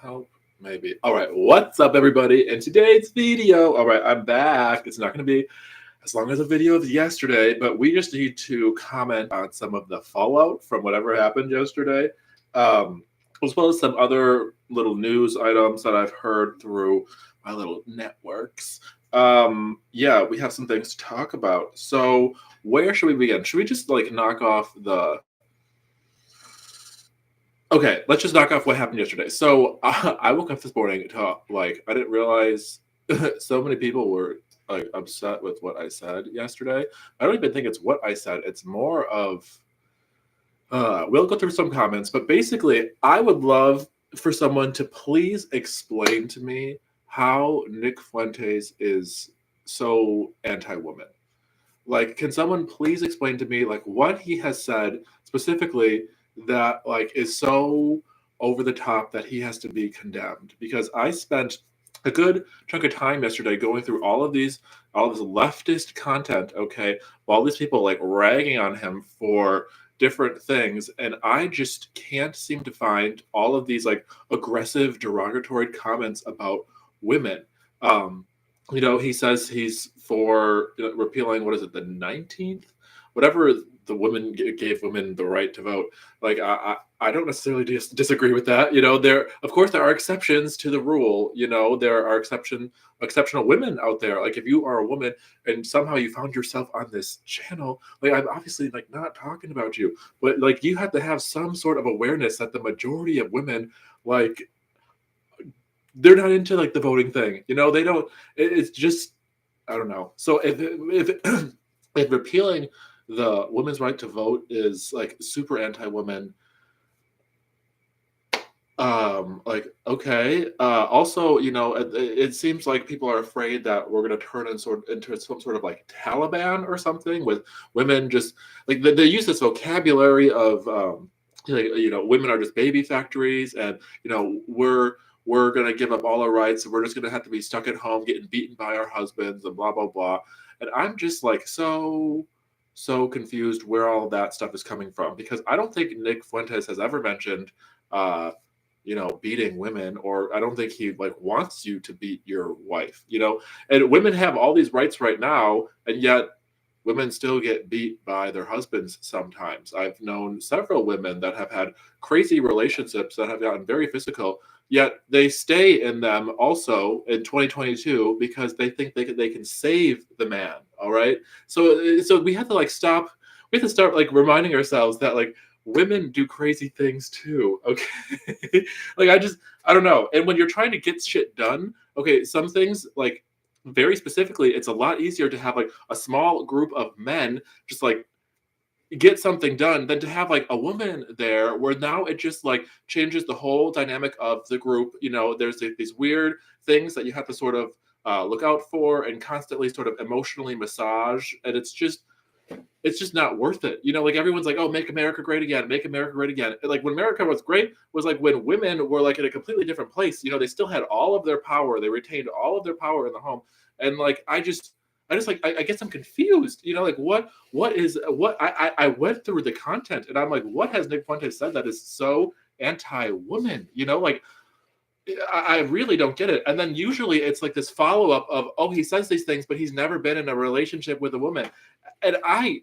help? Maybe. All right. What's up, everybody? In today's video, all right, I'm back. It's not going to be as long as a video of yesterday, but we just need to comment on some of the fallout from whatever happened yesterday, um, as well as some other little news items that I've heard through my little networks. Yeah, we have some things to talk about. So, where should we begin? Should we just like knock off the Okay, let's just knock off what happened yesterday. So I woke up this morning to like I didn't realize so many people were like upset with what I said yesterday. I don't even think it's what I said. It's more of we'll go through some comments, but basically I would love for someone to please explain to me how Nick Fuentes is so anti-woman. Like, can someone please explain to me like what he has said specifically that like is so over the top that he has to be condemned? Because I spent a good chunk of time yesterday going through all this leftist content, okay, all these people like ragging on him for different things, and I just can't seem to find all of these like aggressive derogatory comments about women. Um, he says he's for repealing, what is it, the 19th, whatever the women gave women the right to vote. Like I don't necessarily disagree with that. There of course there are exceptions to the rule. There are exceptional women out there. Like if you are a woman and somehow you found yourself on this channel, like I'm obviously like not talking about you, but like you have to have some sort of awareness that the majority of women, like, they're not into like the voting thing. They don't. It's just, I don't know. So if if repealing the women's right to vote is like super anti-women, like, okay. Also, it seems like people are afraid that we're going to turn into some sort of like Taliban or something, with women just like they use this vocabulary of like, women are just baby factories, and we're going to give up all our rights, and we're just going to have to be stuck at home getting beaten by our husbands and blah blah blah. And I'm just like so confused where all of that stuff is coming from, because I don't think Nick Fuentes has ever mentioned uh beating women, or I don't think he like wants you to beat your wife. And women have all these rights right now, and yet women still get beat by their husbands sometimes. I've known several women that have had crazy relationships that have gotten very physical, yet they stay in them also in 2022 because they think they can save the man. All right. So we have to like stop. We have to start like reminding ourselves that like women do crazy things too. Okay. Like I don't know. And when you're trying to get shit done, okay, some things like very specifically, it's a lot easier to have like a small group of men just like get something done than to have like a woman there, where now it just like changes the whole dynamic of the group. There's like, these weird things that you have to sort of look out for and constantly sort of emotionally massage, and it's just not worth it. Like everyone's like, oh, make America great again, make America great again. And, like when America was great was like when women were like in a completely different place. They still had all of their power. They retained all of their power in the home. And like, I just like, I guess I'm confused, like I went through the content and I'm like, what has Nick Fuentes said that is so anti-woman? Like, I really don't get it. And then usually it's like this follow up of, oh, he says these things, but he's never been in a relationship with a woman. And I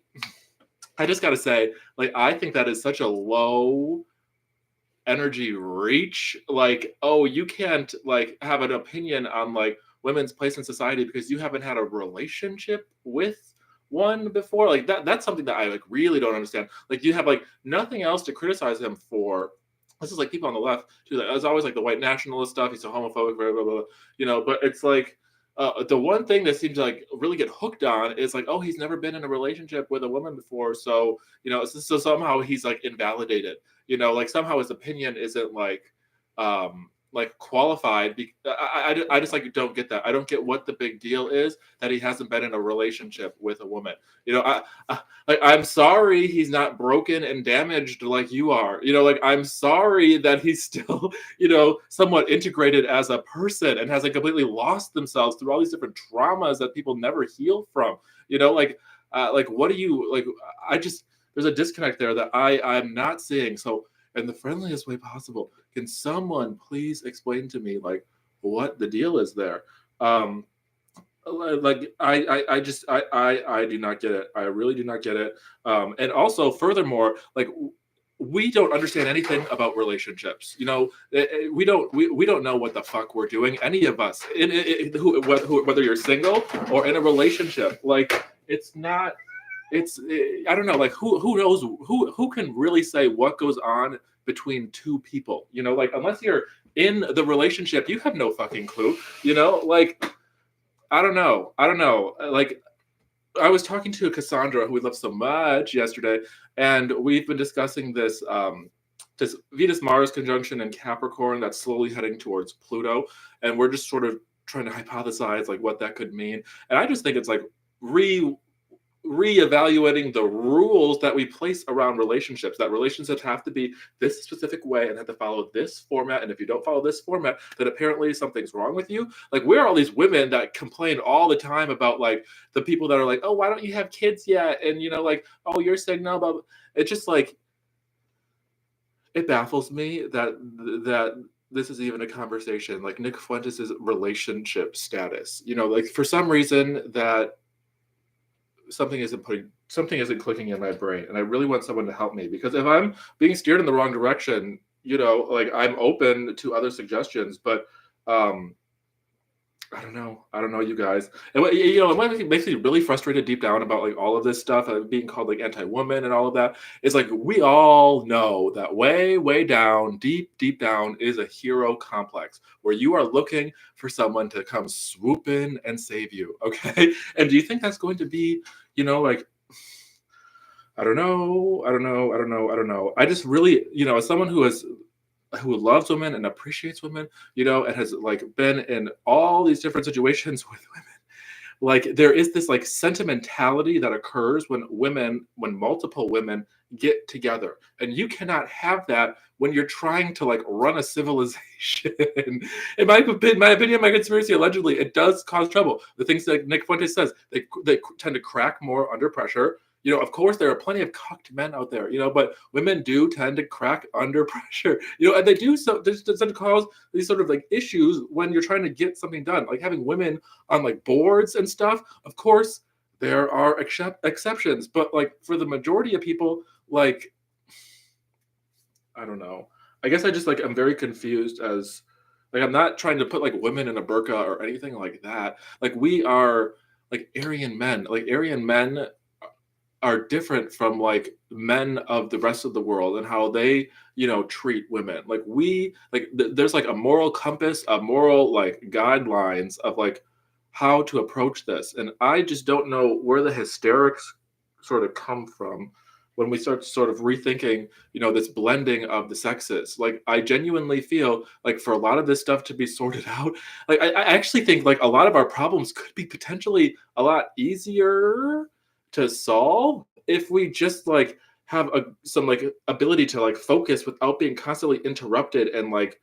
just got to say, like, I think that is such a low energy reach. Like, oh, you can't like have an opinion on like women's place in society because you haven't had a relationship with one before. Like that's something that I like really don't understand. Like you have like nothing else to criticize him for. This is like people on the left too. Like, it's always like the white nationalist stuff. He's so homophobic, blah blah blah. But it's like the one thing that seems to like really get hooked on is like, oh, he's never been in a relationship with a woman before, so so somehow he's like invalidated. Like somehow his opinion isn't like qualified. I just like don't get that. I don't get what the big deal is that he hasn't been in a relationship with a woman. I'm sorry he's not broken and damaged like you are. Like I'm sorry that he's still somewhat integrated as a person and hasn't completely lost themselves through all these different traumas that people never heal from. Like what do you like? I just There's a disconnect there that I'm not seeing. So in the friendliest way possible. Can someone please explain to me like what the deal is there? Um, like I do not get it. I really do not get it. And also furthermore, like we don't understand anything about relationships. We don't know what the fuck we're doing. Any of us, whether you're single or in a relationship, like it's not. I don't know. Like who knows who can really say what goes on between two people? Like unless you're in the relationship, you have no fucking clue. Like I don't know. I don't know. Like I was talking to Cassandra, who we love so much, yesterday, and we've been discussing this Venus Mars conjunction in Capricorn that's slowly heading towards Pluto, and we're just sort of trying to hypothesize like what that could mean. And I just think it's like re reevaluating the rules that we place around relationships, that relationships have to be this specific way and have to follow this format, and if you don't follow this format, then apparently something's wrong with you. Like, where are all these women that complain all the time about like the people that are like, oh, why don't you have kids yet, and like, oh, you're saying no, but it's just like, it baffles me that this is even a conversation. Like Nick Fuentes' relationship status, like for some reason that something isn't clicking in my brain, and I really want someone to help me, because if I'm being steered in the wrong direction, like I'm open to other suggestions, but um I don't know, you guys. And what makes me really frustrated deep down about like all of this stuff, being called like anti-woman and all of that, is like we all know that way, way down, deep down, is a hero complex where you are looking for someone to come swoop in and save you. Okay. And do you think that's going to be, like, I don't know, I don't know, I don't know, I don't know. I just really, as someone who loves women and appreciates women, and has like been in all these different situations with women. Like there is this like sentimentality that occurs when multiple women get together. And you cannot have that when you're trying to like run a civilization. In my opinion, my conspiracy, allegedly, it does cause trouble. The things that Nick Fuentes says, they tend to crack more under pressure. Of course, there are plenty of cucked men out there, but women do tend to crack under pressure, and they do so. This doesn't cause these sort of like issues when you're trying to get something done, like having women on like boards and stuff. Of course, there are exceptions, but like for the majority of people, like, I don't know. I guess I just like I'm very confused as like I'm not trying to put like women in a burqa or anything like that. Like we are like Aryan men. Like Aryan men are different from like men of the rest of the world and how they treat women. Like there's like a moral compass, a moral like guidelines of like how to approach this, and I just don't know where the hysterics sort of come from when we start sort of rethinking this blending of the sexes. Like I genuinely feel like for a lot of this stuff to be sorted out, like I actually think like a lot of our problems could be potentially a lot easier to solve if we just like have some like ability to like focus without being constantly interrupted and like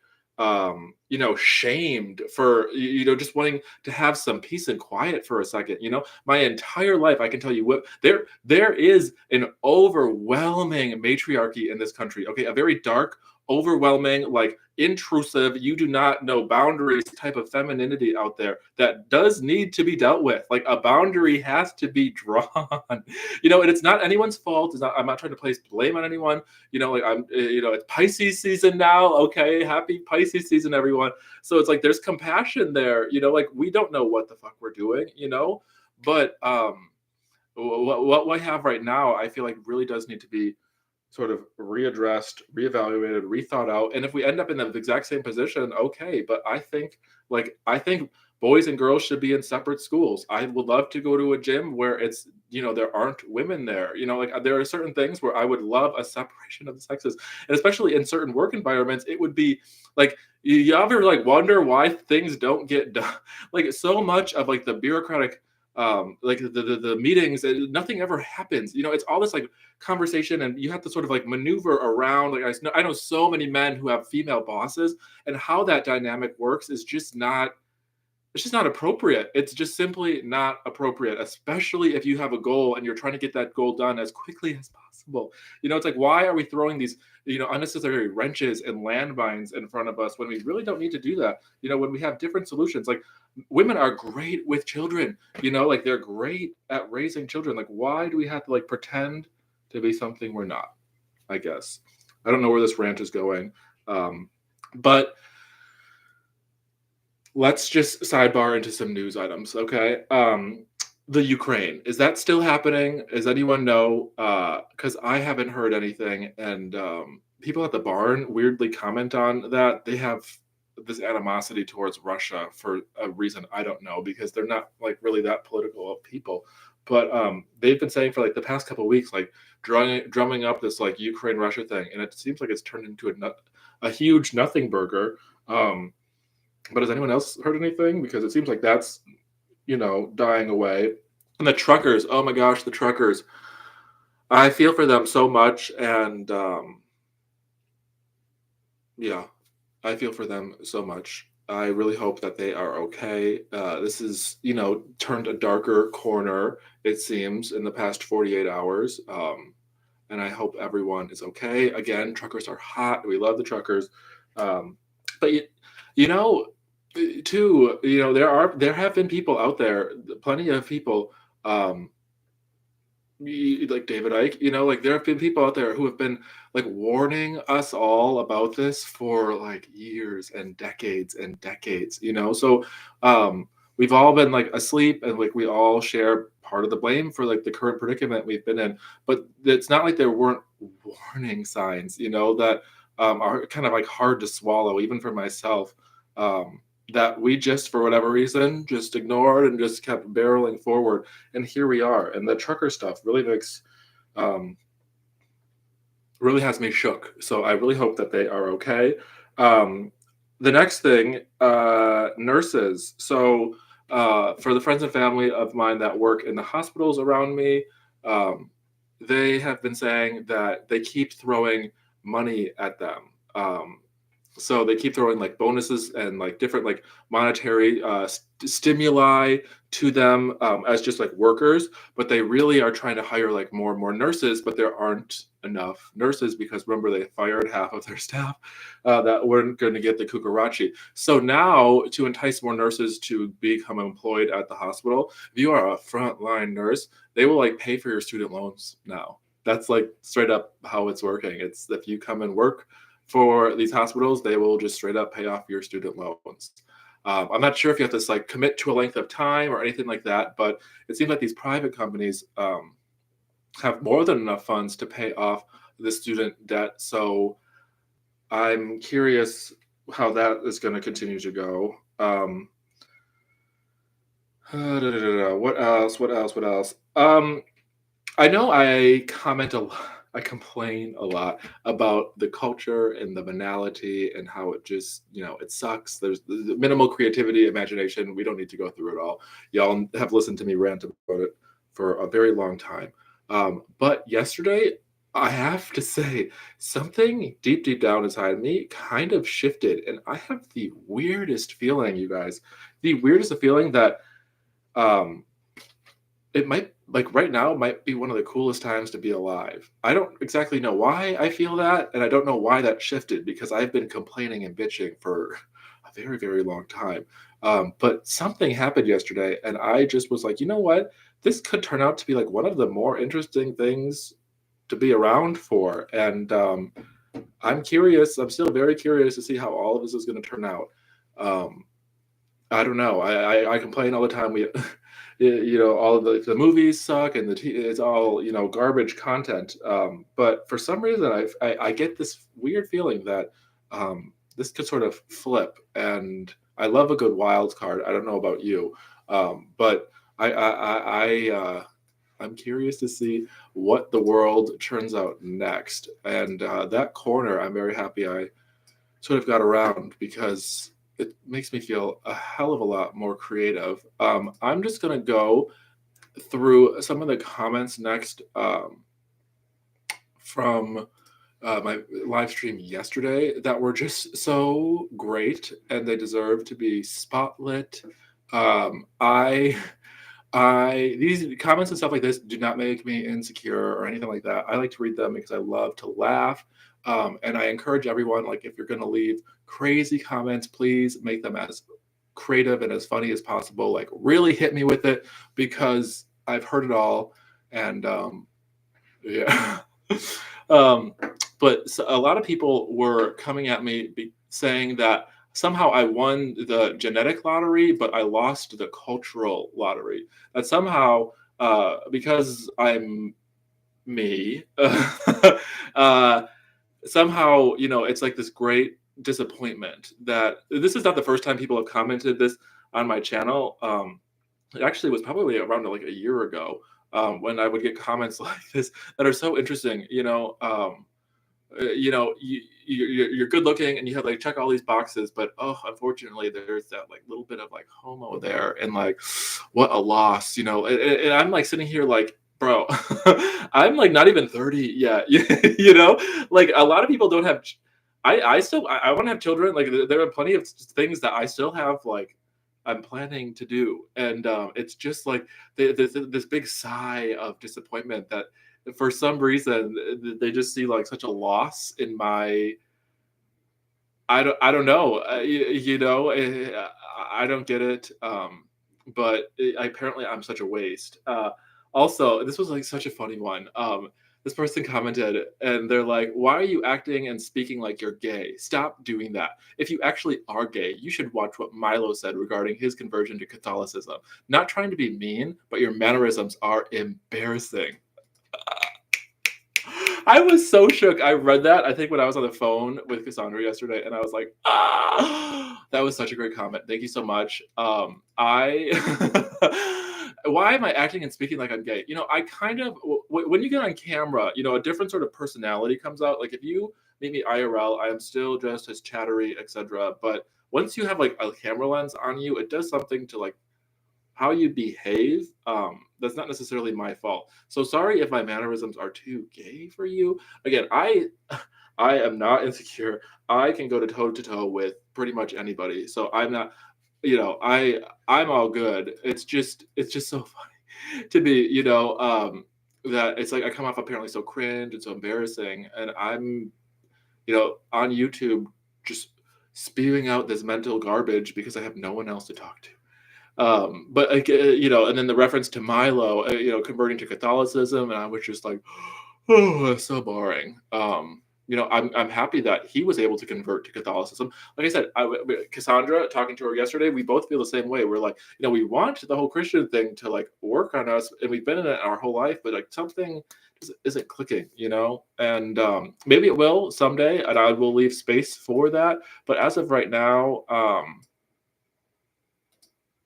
shamed for just wanting to have some peace and quiet for a second. My entire life I can tell you what there is an overwhelming matriarchy in this country. Okay, a very dark, overwhelming, like intrusive, you do not know boundaries type of femininity out there that does need to be dealt with. Like a boundary has to be drawn. And it's not anyone's fault. I'm not trying to place blame on anyone. Like it's Pisces season now. Okay, happy Pisces season, everyone. So it's like there's compassion there. Like we don't know what the fuck we're doing. But what we have right now, I feel like really does need to be sort of readdressed, reevaluated, rethought out. And if we end up in the exact same position, okay. But I think boys and girls should be in separate schools. I would love to go to a gym where it's, there aren't women there. Like there are certain things where I would love a separation of the sexes. And especially in certain work environments, it would be like, you ever like wonder why things don't get done? Like so much of like the bureaucratic like the meetings, nothing ever happens. It's all this like conversation, and you have to sort of like maneuver around. Like I know so many men who have female bosses, and how that dynamic works is just not It's just not appropriate. It's just simply not appropriate, especially if you have a goal and you're trying to get that goal done as quickly as possible. It's like, why are we throwing these, unnecessary wrenches and landmines in front of us when we really don't need to do that? When we have different solutions, like women are great with children, like they're great at raising children. Like, why do we have to like pretend to be something we're not? I guess. I don't know where this rant is going. But let's just sidebar into some news items, okay? The Ukraine, is that still happening? Does anyone know? Because I haven't heard anything, and people at the barn weirdly comment on that. They have this animosity towards Russia for a reason I don't know, because they're not like really that political of people. But they've been saying for like the past couple of weeks, like drumming up this like Ukraine Russia thing, and it seems like it's turned into a huge nothing burger. Um, but has anyone else heard anything? Because it seems like that's, dying away. And the truckers, oh my gosh, the truckers. I feel for them so much. And yeah, I feel for them so much. I really hope that they are okay. This is, turned a darker corner, it seems, in the past 48 hours. And I hope everyone is okay. Again, truckers are hot. We love the truckers. Um, but you know, too, there have been people out there, plenty of people, um, like David Icke, like there have been people out there who have been like warning us all about this for like years and decades and decades, So we've all been like asleep, and like we all share part of the blame for like the current predicament we've been in. But it's not like there weren't warning signs, that are kind of like hard to swallow, even for myself. That we just, for whatever reason, just ignored and just kept barreling forward, and here we are. And the trucker stuff um, really has me shook. So I really hope that they are okay. Um, the next thing, nurses. So for the friends and family of mine that work in the hospitals around me, um, they have been saying that they keep throwing money at them. So they keep throwing like bonuses and like different like monetary stimuli to them, as just like workers, but they really are trying to hire like more and more nurses, but there aren't enough nurses because remember they fired half of their staff that weren't going to get the kukarachi. So now, to entice more nurses to become employed at the hospital, if you are a frontline nurse, they will like pay for your student loans now. That's like straight up how it's working. It's if you come and work for these hospitals, they will just straight up pay off your student loans. I'm not sure if you have to like commit to a length of time or anything like that, but it seems like these private companies have more than enough funds to pay off the student debt. So I'm curious how that is going to continue to go. What else? What else? What else? I know I comment a lot, I complain a lot about the culture and the banality and how it just, it sucks. There's the minimal creativity, imagination. We don't need to go through it all. Y'all have listened to me rant about it for a very long time. But yesterday, I have to say, something deep, deep down inside me kind of shifted. And I have the weirdest feeling, you guys, the weirdest feeling that um, it might like right now might be one of the coolest times to be alive. I don't exactly know why I feel that, and I don't know why that shifted because I've been complaining and bitching for a very, very long time. But something happened yesterday, and I just was like, you know what? This could turn out to be like one of the more interesting things to be around for. And I'm curious. I'm still very curious to see how all of this is going to turn out. Um, I don't know. I complain all the time. We, all of the movies suck and it's all garbage content. But for some reason, I get this weird feeling that this could sort of flip, and I love a good wild card. I don't know about you, but I'm curious to see what the world turns out next. And that corner, I'm very happy I sort of got around because it makes me feel a hell of a lot more creative. I'm just going to go through some of the comments next from my live stream yesterday that were just so great and they deserve to be spotlit I I these comments and stuff like this do not make me insecure or anything like that. I like to read them because I love to laugh. And I encourage everyone, like, if you're going to leave crazy comments, please make them as creative and as funny as possible. Like, really hit me with it because I've heard it all. And yeah. um, but a lot of people were coming at me saying that somehow I won the genetic lottery, but I lost the cultural lottery. That somehow, because I'm me, uh, somehow, it's like this great disappointment that this is not the first time people have commented this on my channel. It actually was probably around like a year ago, when I would get comments like this that are so interesting. You're good looking and you have like check all these boxes, but oh, unfortunately, there's that like little bit of like homo there, and like, what a loss, And I'm like sitting here like, bro, I'm like not even 30 yet, Like a lot of people don't have. I still I want to have children. Like there are plenty of things that I still have like I'm planning to do, and it's just like this big sigh of disappointment that for some reason they just see like such a loss in my. I don't know, I don't get it, but apparently I'm such a waste. Also, this was like such a funny one. This person commented and they're like, "Why are you acting and speaking like you're gay? Stop doing that. If you actually are gay, you should watch what Milo said regarding his conversion to Catholicism. Not trying to be mean, but your mannerisms are embarrassing." I was so shook. I read that, I think, when I was on the phone with Cassandra yesterday, and I was like, ah, that was such a great comment. Thank you so much. I, why am I acting and speaking like I'm gay? I kind of, when you get on camera, a different sort of personality comes out. Like if you meet me IRL, I am still just as chattery, etc. But once you have like a camera lens on you, it does something to like how you behave. That's not necessarily my fault, so sorry if my mannerisms are too gay for you. Again, I am not insecure. I can go to toe with pretty much anybody, so I'm not, I'm all good. It's just so funny to be, that it's like I come off apparently so cringe and so embarrassing, and I'm, on YouTube just spewing out this mental garbage because I have no one else to talk to. But like, and then the reference to Milo, converting to Catholicism, and I was just like, oh, that's so boring. I'm happy that he was able to convert to Catholicism. Like I said, Cassandra, talking to her yesterday, we both feel the same way. We're like, we want the whole Christian thing to like work on us, and we've been in it our whole life, but like something just isn't clicking, And maybe it will someday, and I will leave space for that. But as of right now,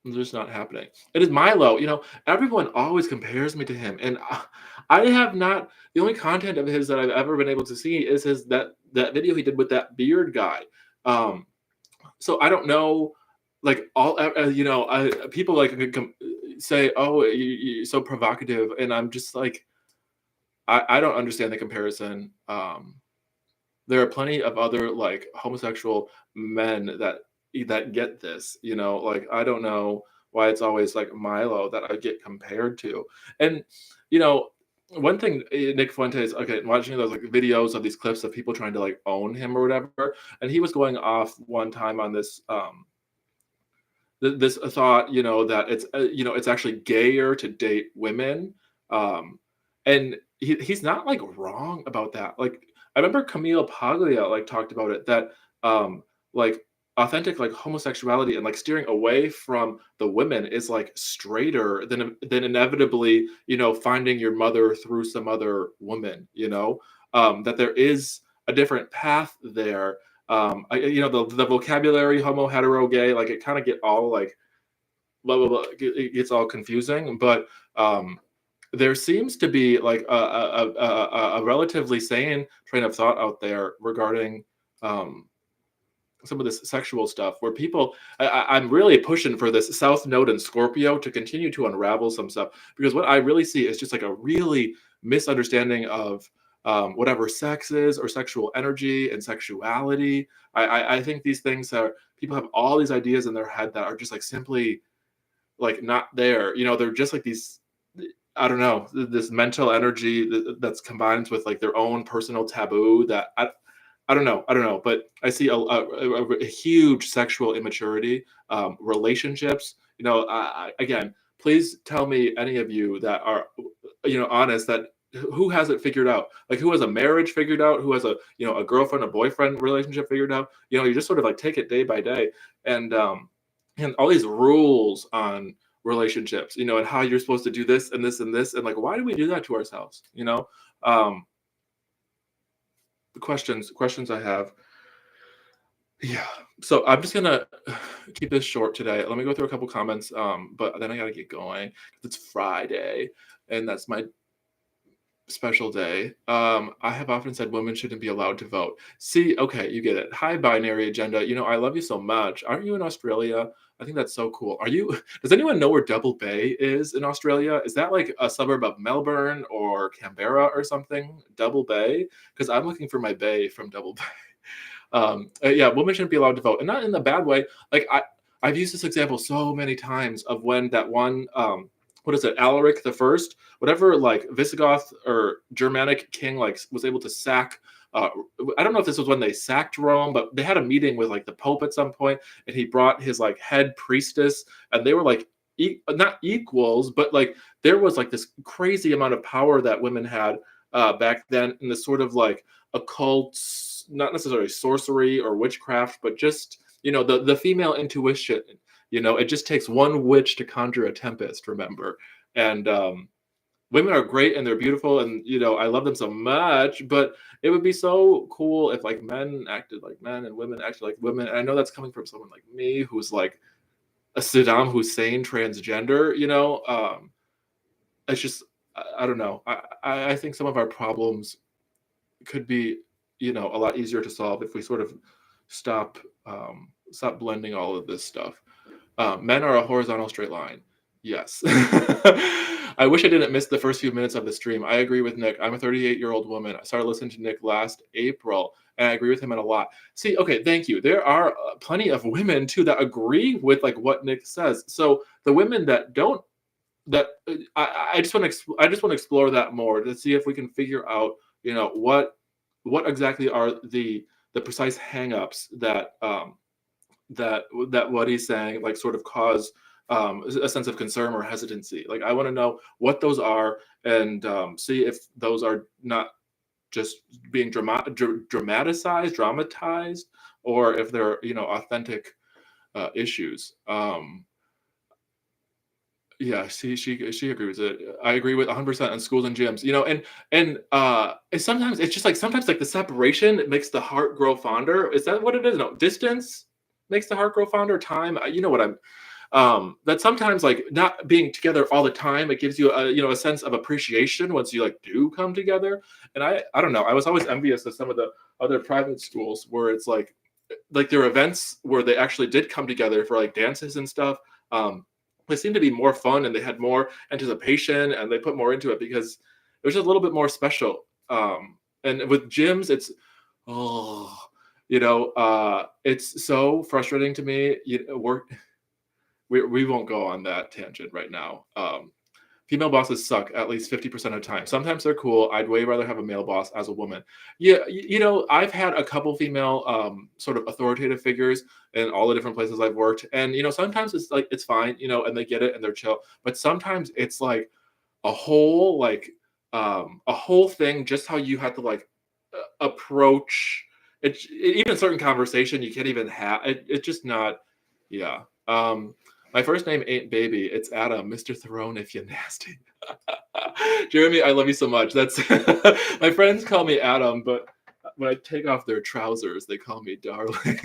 it's just not happening. It is Milo. Everyone always compares me to him, and I have not. The only content of his that I've ever been able to see is his that video he did with that beard guy. Um, so I don't know, like all people like say, "Oh, you're so provocative," and I'm just like, I don't understand the comparison. There are plenty of other like homosexual men that get this, like I don't know why it's always like Milo that I get compared to. And you know one thing, Nick Fuentes, okay, watching those like videos of these clips of people trying to like own him or whatever, and he was going off one time on this this thought, that it's actually gayer to date women. Um, and he's not like wrong about that. Like I remember Camille Paglia like talked about it that like authentic like homosexuality and like steering away from the women is like straighter than inevitably, finding your mother through some other woman, that there is a different path there. The vocabulary homo hetero gay, like it kind of get all like blah blah blah, it gets all confusing, but there seems to be like a relatively sane train of thought out there regarding some of this sexual stuff where people I'm really pushing for this South Node and Scorpio to continue to unravel some stuff, because what I really see is just like a really misunderstanding of whatever sex is or sexual energy and sexuality. I think these things are, people have all these ideas in their head that are just like simply like not there. They're just like these. I don't know, this mental energy that's combined with like their own personal taboo that I don't know, but I see a huge sexual immaturity, relationships. Again, please tell me any of you that are, honest, that who has it figured out? Like who has a marriage figured out? Who has a girlfriend, a boyfriend relationship figured out? You just sort of like take it day by day, and all these rules on relationships, and how you're supposed to do this and this and this, and like why do we do that to ourselves? Um, the questions I have. Yeah. So I'm just gonna keep this short today. Let me go through a couple comments, but then I gotta get going. It's Friday, and that's my special day. I have often said women shouldn't be allowed to vote. See, okay, you get it. Hi, binary agenda. I love you so much. Aren't you in Australia? I think that's so cool. Are you? Does anyone know where Double Bay is in Australia? Is that like a suburb of Melbourne or Canberra or something? Double Bay? Because I'm looking for my bay from Double Bay. Yeah, women shouldn't be allowed to vote, and not in the bad way. Like I've used this example so many times of when that one, what is it, Alaric the First, whatever, like Visigoth or Germanic king, like was able to sack. I don't know if this was when they sacked Rome, but they had a meeting with like the Pope at some point, and he brought his like head priestess, and they were like not equals, but like there was like this crazy amount of power that women had back then in this sort of like occult, not necessarily sorcery or witchcraft, but just the female intuition. It just takes one witch to conjure a tempest. Remember, and women are great and they're beautiful, and I love them so much. But it would be so cool if like men acted like men and women acted like women. And I know that's coming from someone like me who's like a Saddam Hussein transgender. It's just I don't know. I think some of our problems could be a lot easier to solve if we sort of stop stop blending all of this stuff. Men are a horizontal straight line. Yes. I wish I didn't miss the first few minutes of the stream. I agree with Nick. I'm a 38-year-old woman. I started listening to Nick last April, and I agree with him in a lot. See, okay, thank you. There are plenty of women too that agree with like what Nick says. So the women that don't, that I just want to explore that more to see if we can figure out what exactly are the precise hangups that that what he's saying like sort of cause a sense of concern or hesitancy. Like I want to know what those are, and see if those are not just being dramatized, or if they're authentic issues. Yeah, she agrees with it. I agree with 100% on schools and gyms. And sometimes it's just like sometimes like the separation makes the heart grow fonder. Is that what it is? No, distance makes the heart grow fonder. Time, you know what I'm. That sometimes like not being together all the time, it gives you a sense of appreciation once you like do come together. And I don't know. I was always envious of some of the other private schools where it's like there are events where they actually did come together for like dances and stuff. They seemed to be more fun and they had more anticipation and they put more into it because it was just a little bit more special. And with gyms, oh, it's so frustrating to me. We won't go on that tangent right now. Female bosses suck at least 50% of the time. Sometimes they're cool. I'd way rather have a male boss as a woman. Yeah, I've had a couple female sort of authoritative figures in all the different places I've worked. And sometimes it's like it's fine, and they get it and they're chill. But sometimes it's like a whole a whole thing, just how you have to like approach it. Even certain conversation you can't even have. It's just not. Yeah. My first name ain't baby. It's Adam, Mr. Throne if you're nasty. Jeremy, I love you so much. That's my friends call me Adam, but when I take off their trousers, they call me darling.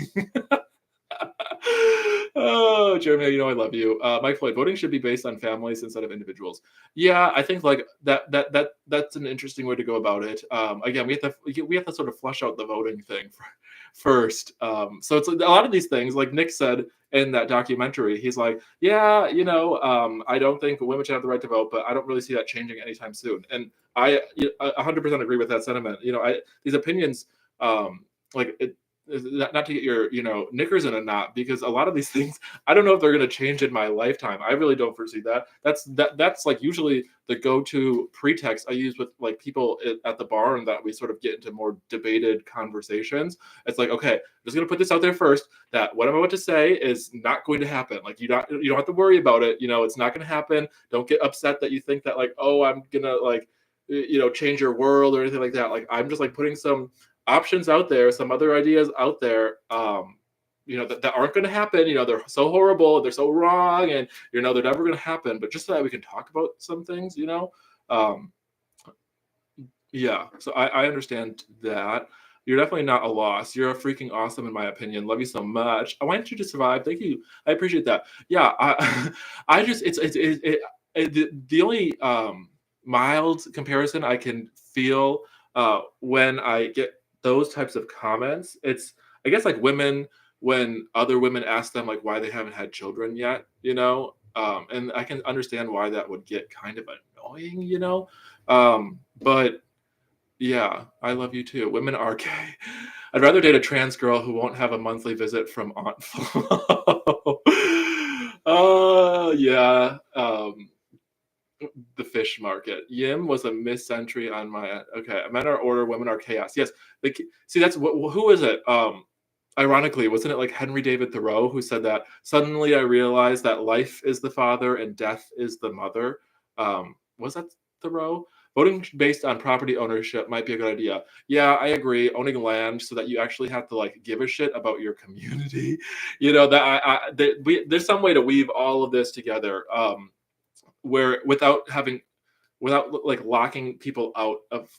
Oh, Jeremy, I love you. Mike Floyd, voting should be based on families instead of individuals. Yeah, I think like that's an interesting way to go about it. Again, we have to sort of flush out the voting thing first. So it's like a lot of these things, like Nick said in that documentary, he's like, yeah, I don't think women should have the right to vote, but I don't really see that changing anytime soon. And I 100% agree with that sentiment. These opinions, like not to get your knickers in a knot, because a lot of these things I don't know if they're going to change in my lifetime. I really don't foresee that. That's like usually the go-to pretext I use with like people at the bar, and that we sort of get into more debated conversations. It's like, okay, I'm just going to put this out there first, that what I'm about to say is not going to happen. Like you don't have to worry about it. It's not going to happen. Don't get upset that you think that like, oh, I'm gonna like change your world or anything like that. Like I'm just like putting some options out there, some other ideas out there, that aren't going to happen. They're so horrible, they're so wrong, and they're never going to happen. But just so that we can talk about some things. Um, yeah. So I understand that. You're definitely not a loss. You're a freaking awesome, in my opinion. Love you so much. I want you to survive. Thank you. I appreciate that. Yeah. I just the only mild comparison I can feel when I get those types of comments, it's I guess like women when other women ask them like why they haven't had children yet. And I can understand why that would get kind of annoying. But yeah, I love you too. Women are gay. I'd rather date a trans girl who won't have a monthly visit from Aunt Flo. Oh yeah. The fish market. Yim was a misentry on my end. Okay, men are order, women are chaos. Yes, see that's who is it? Ironically, wasn't it like Henry David Thoreau who said that? Suddenly, I realized that life is the father and death is the mother. Was that Thoreau? Voting based on property ownership might be a good idea. Yeah, I agree. Owning land so that you actually have to like give a shit about your community. That there's some way to weave all of this together. Where without like locking people out of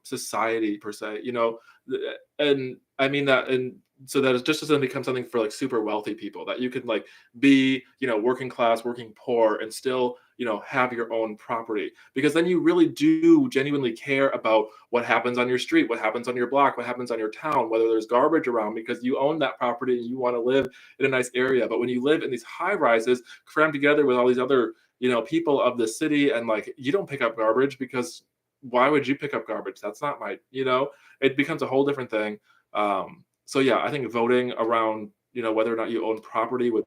society per se. And I mean that, and so that it just doesn't become something for like super wealthy people, that you can like be working class, working poor, and still have your own property, because then you really do genuinely care about what happens on your street, what happens on your block, what happens on your town, whether there's garbage around, because you own that property and you want to live in a nice area. But when you live in these high rises crammed together with all these other people of the city, and like you don't pick up garbage, because why would you pick up garbage? That's not it becomes a whole different thing. So yeah, I think voting around whether or not you own property would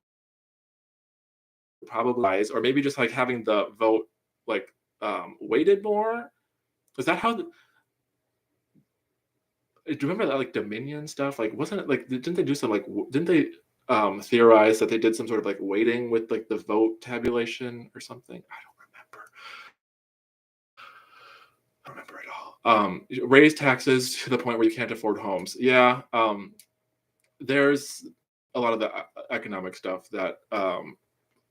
probably rise, or maybe just like having the vote like weighted more. Is that how do you remember that like Dominion stuff? Like wasn't it like didn't they do some like didn't they theorize that they did some sort of like weighting with like the vote tabulation or something? I don't remember at all. Raise taxes to the point where you can't afford homes. Yeah, there's a lot of the economic stuff that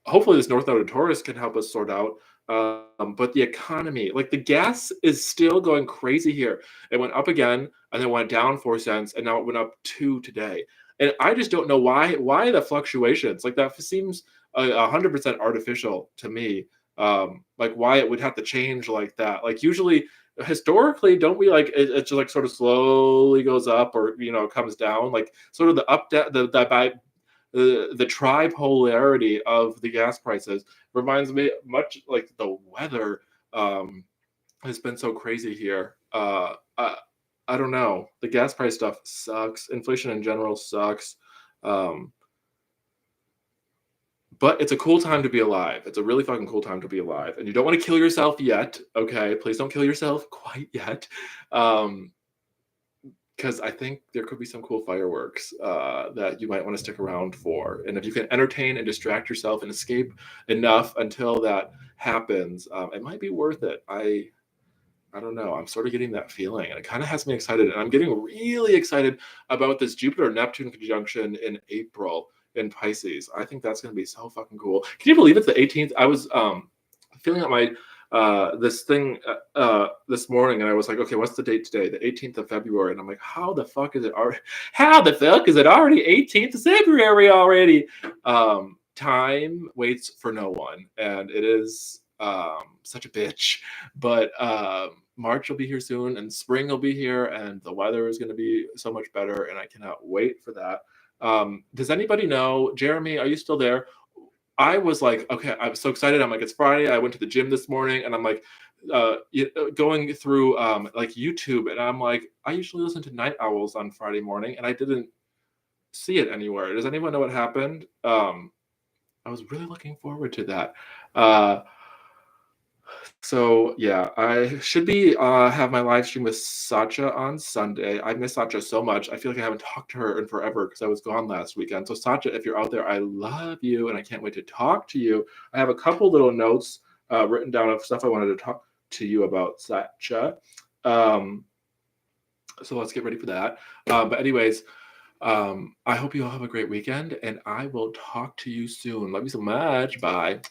hopefully this North Node Taurus can help us sort out. But the economy, like the gas is still going crazy here. It went up again and then went down 4 cents, and now it went up 2 today. And I just don't know why the fluctuations. Like that seems 100% artificial to me. Like why it would have to change like that. Like usually historically, don't we like it just like sort of slowly goes up, or comes down, like sort of the up the tripolarity of the gas prices reminds me much like the weather has been so crazy here. I don't know. The gas price stuff sucks. Inflation in general sucks. Um, but it's a cool time to be alive. It's a really fucking cool time to be alive. And you don't want to kill yourself yet. Okay. Please don't kill yourself quite yet. Because I think there could be some cool fireworks that you might want to stick around for. And if you can entertain and distract yourself and escape enough until that happens, it might be worth it. I don't know. I'm sort of getting that feeling, and it kind of has me excited. And I'm getting really excited about this Jupiter-Neptune conjunction in April in Pisces. I think that's going to be so fucking cool. Can you believe it's the 18th? I was filling out my this thing this morning, and I was like, okay, what's the date today? The 18th of February. And I'm like, how the fuck is it already 18th of February already? Time waits for no one, and it is such a bitch. But March will be here soon, and spring will be here, and the weather is going to be so much better, and I cannot wait for that. Does anybody know, Jeremy, are you still there? I was like, okay, I was so excited. I'm like, it's Friday. I went to the gym this morning, and I'm like, going through like YouTube, and I'm like, I usually listen to Night Owls on Friday morning, and I didn't see it anywhere. Does anyone know what happened? I was really looking forward to that. Uh, so yeah, I should be have my live stream with Sacha on Sunday. I miss Sacha so much. I feel like I haven't talked to her in forever because I was gone last weekend. So Sacha, if you're out there, I love you and I can't wait to talk to you. I have a couple little notes written down of stuff I wanted to talk to you about, Sacha. Um, so let's get ready for that. But anyways, I hope you all have a great weekend, and I will talk to you soon. Love you so much. Bye.